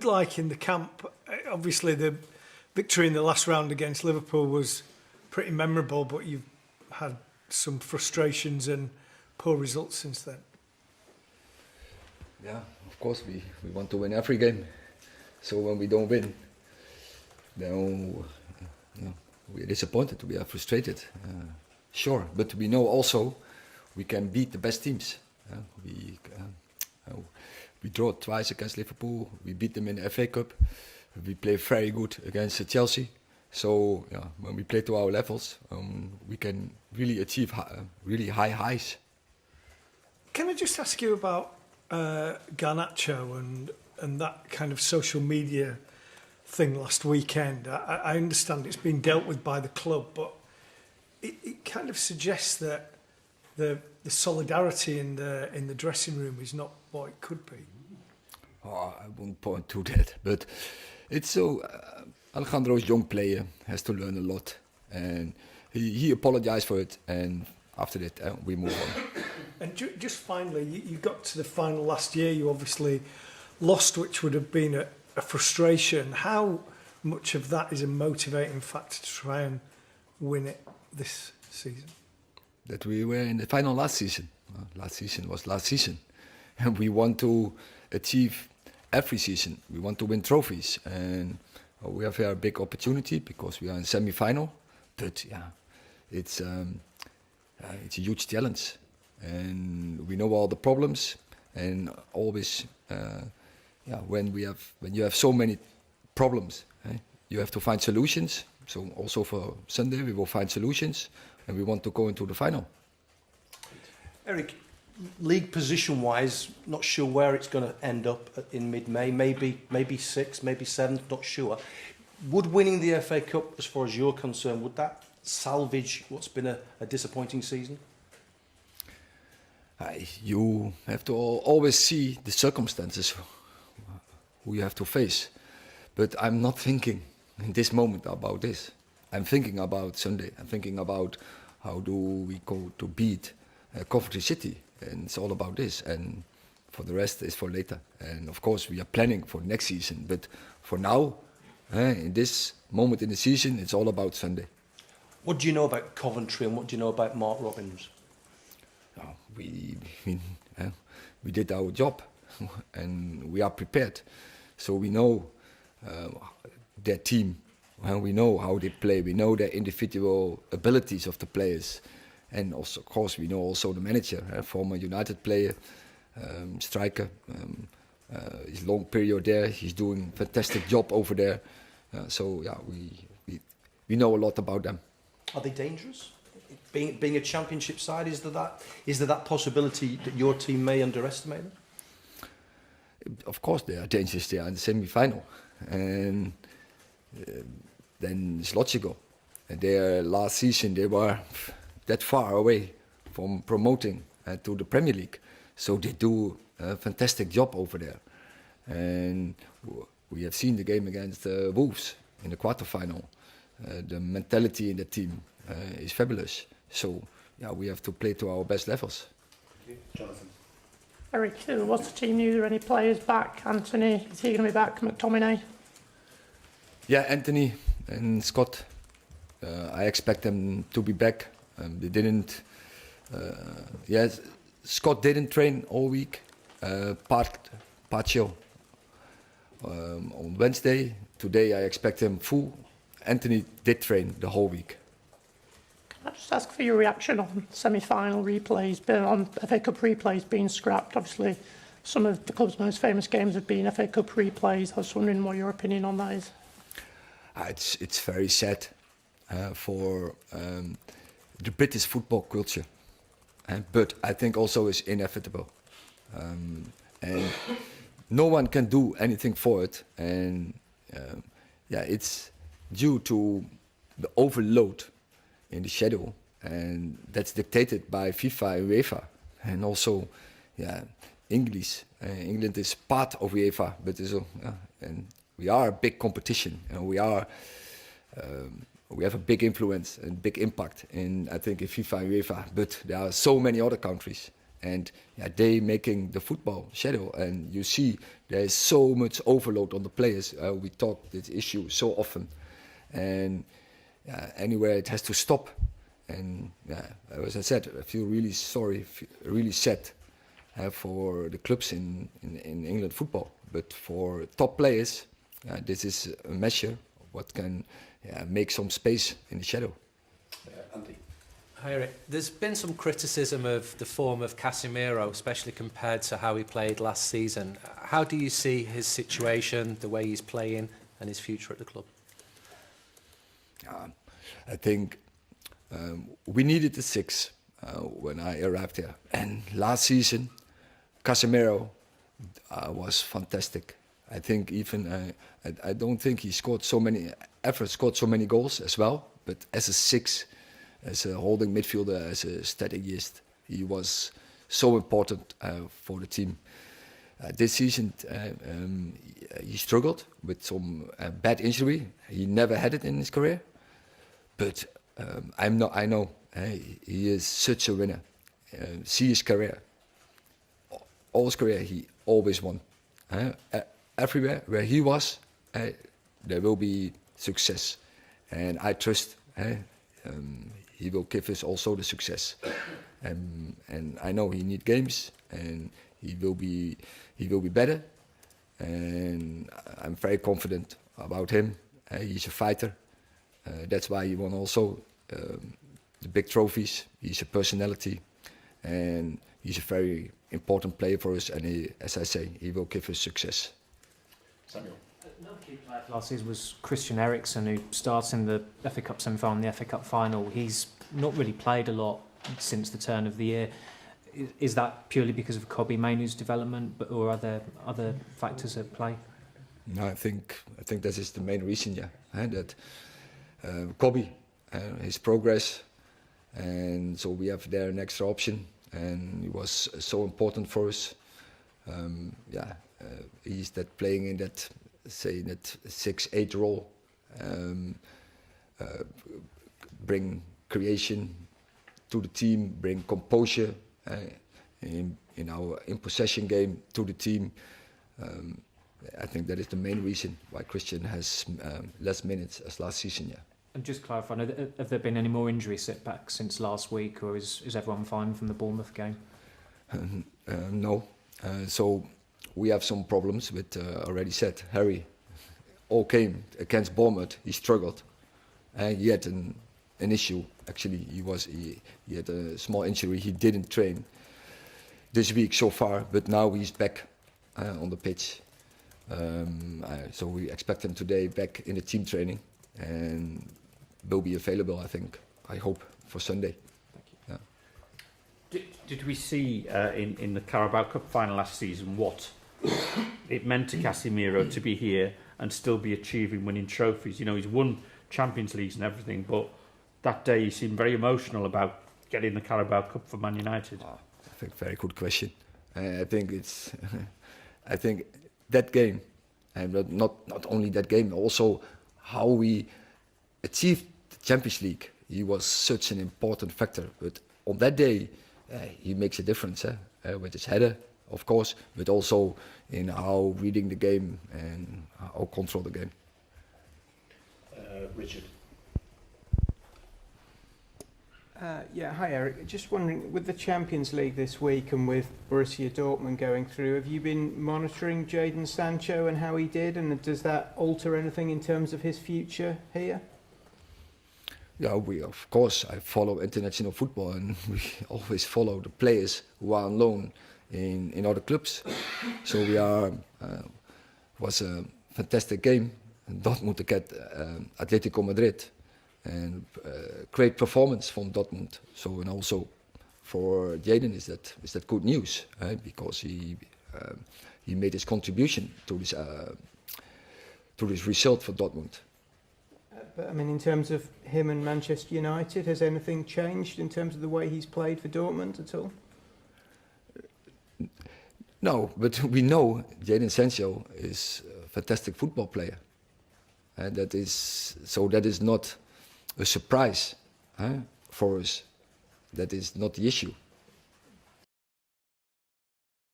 Like in the camp, obviously the victory in the last round against Liverpool was pretty memorable, but you've had some frustrations and poor results since then. Yeah, of course we want to win every game. So when we don't win, then we are disappointed, we are frustrated. Sure, but we know also we can beat the best teams. We draw twice against Liverpool. We beat them in the FA Cup. We play very good against Chelsea. So when we play to our levels, we can really achieve really high highs. Can I just ask you about Garnacho and that kind of social media thing last weekend? I understand it's been dealt with by the club, but it kind of suggests that the solidarity in the dressing room is not what it could be. Oh, I won't point to that, but it's so. Alejandro's young player, has to learn a lot, and he apologized for it, and after that we move on. And just finally, you got to the final last year. You obviously lost, which would have been a frustration. How much of that is a motivating factor to try and win it this season? That we were in the final last season. Last season was last season, and we want to achieve every season. We want to win trophies, and we have here a big opportunity because we are in semi-final. But it's a huge challenge, and we know all the problems. And always, when you have so many problems, you have to find solutions. So also for Sunday, we will find solutions, and we want to go into the final. Erik, league position-wise, not sure where it's going to end up in mid-May. Maybe sixth, maybe seventh, not sure. Would winning the FA Cup, as far as you're concerned, would that salvage what's been a disappointing season? You have to always see the circumstances who you have to face. But I'm not thinking in this moment about this. I'm thinking about Sunday. I'm thinking about how do we go to beat Coventry City. And it's all about this. And for the rest is for later. And of course we are planning for next season. But for now, in this moment in the season, it's all about Sunday. What do you know about Coventry and what do you know about Mark Robins? We did our job and we are prepared. So we know their team, we know how they play, we know their individual abilities of the players. And also, of course, we know also the manager, former United player, striker. His long period there, he's doing a fantastic job over there. We know a lot about them. Are they dangerous? Being a championship side, is there that possibility that your team may underestimate them? Of course, they are dangerous. They are in the semi-final, and then it's logical. And their last season, they were that far away from promoting to the Premier League, so they do a fantastic job over there. And we have seen the game against Wolves in the quarterfinal. The mentality in the team is fabulous. So we have to play to our best levels. Thank you. Jonathan. Erik, what's the team news? Are any players back? Anthony, is he going to be back? McTominay? Yeah, Anthony and Scott. I expect them to be back. They didn't. Scott didn't train all week. Partial on Wednesday. Today I expect him full. Anthony did train the whole week. Can I just ask for your reaction on semi-final replays, on FA Cup replays being scrapped? Obviously, some of the club's most famous games have been FA Cup replays. I was wondering what your opinion on that is. It's very sad for the British football culture, but I think also it's inevitable, and no one can do anything for it. And it's due to the overload in the schedule, and that's dictated by FIFA and UEFA, and also England is part of UEFA, but and we are a big competition, and we have a big influence and big impact in, I think, in FIFA and UEFA. But there are so many other countries, and they making the football shadow. And you see there is so much overload on the players. We talk this issue so often, and anywhere it has to stop. And as I said, I feel really sorry, really sad for the clubs in England football. But for top players, this is a measure what can make some space in the shadow. Andy. Hi Eric, there's been some criticism of the form of Casemiro, especially compared to how he played last season. How do you see his situation, the way he's playing, and his future at the club? I think we needed the 6 when I arrived here. And last season, Casemiro was fantastic. I think even, I don't think he scored so many goals as well, but as a 6, as a holding midfielder, as a strategist, he was so important for the team. This season, he struggled with some bad injury. He never had it in his career, but I know he is such a winner. See his career, all his career, he always won. Everywhere where he was, there will be success, and I trust he will give us also the success. And I know he need games, and he will be better. And I'm very confident about him. He's a fighter. That's why he won also the big trophies. He's a personality, and he's a very important player for us. And he, as I say, he will give us success. Samuel. Another key player last season was Christian Eriksen, who starts in the FA Cup semi-final and the FA Cup final. He's not really played a lot since the turn of the year. Is that purely because of Kobbie Mainoo's development, or are there other factors at play? No, I think that is the main reason. That Kobbie, his progress, and so we have there an extra option, and it was so important for us. He's that playing in that, say, that 6-8 role, bring creation to the team, bring composure in our in possession game to the team. I think that is the main reason why Christian has less minutes as last season. Yeah. And just clarify, have there been any more injury setbacks since last week, or is everyone fine from the Bournemouth game? No. So we have some problems with, already said, Harry. All came against Bournemouth. He struggled. He had an issue. Actually, he had a small injury. He didn't train this week so far, but now he's back on the pitch. So we expect him today back in the team training, and will be available, I hope, for Sunday. Thank you. Yeah. Did we see in the Carabao Cup final last season what it meant to Casemiro to be here and still be achieving winning trophies? You know, he's won Champions Leagues and everything, but that day he seemed very emotional about getting the Carabao Cup for Man United. I think very good question. I think it's, I think that game, and not only that game, also how we achieved the Champions League. He was such an important factor. But on that day, he makes a difference with his header, of course, but also in how reading the game and how control the game. Richard. Hi Eric. Just wondering, with the Champions League this week and with Borussia Dortmund going through, have you been monitoring Jadon Sancho and how he did, and does that alter anything in terms of his future here? Yeah, of course, I follow international football, and we always follow the players who are on loan in other clubs. So was a fantastic game. Dortmund against Atletico Madrid. And great performance from Dortmund. So, and also for Jadon is that good news, right? Because he made his contribution to this result for Dortmund. But I mean, in terms of him and Manchester United, has anything changed in terms of the way he's played for Dortmund at all? No, but we know Jadon Sancho is a fantastic football player, and that is not a surprise for us. That is not the issue.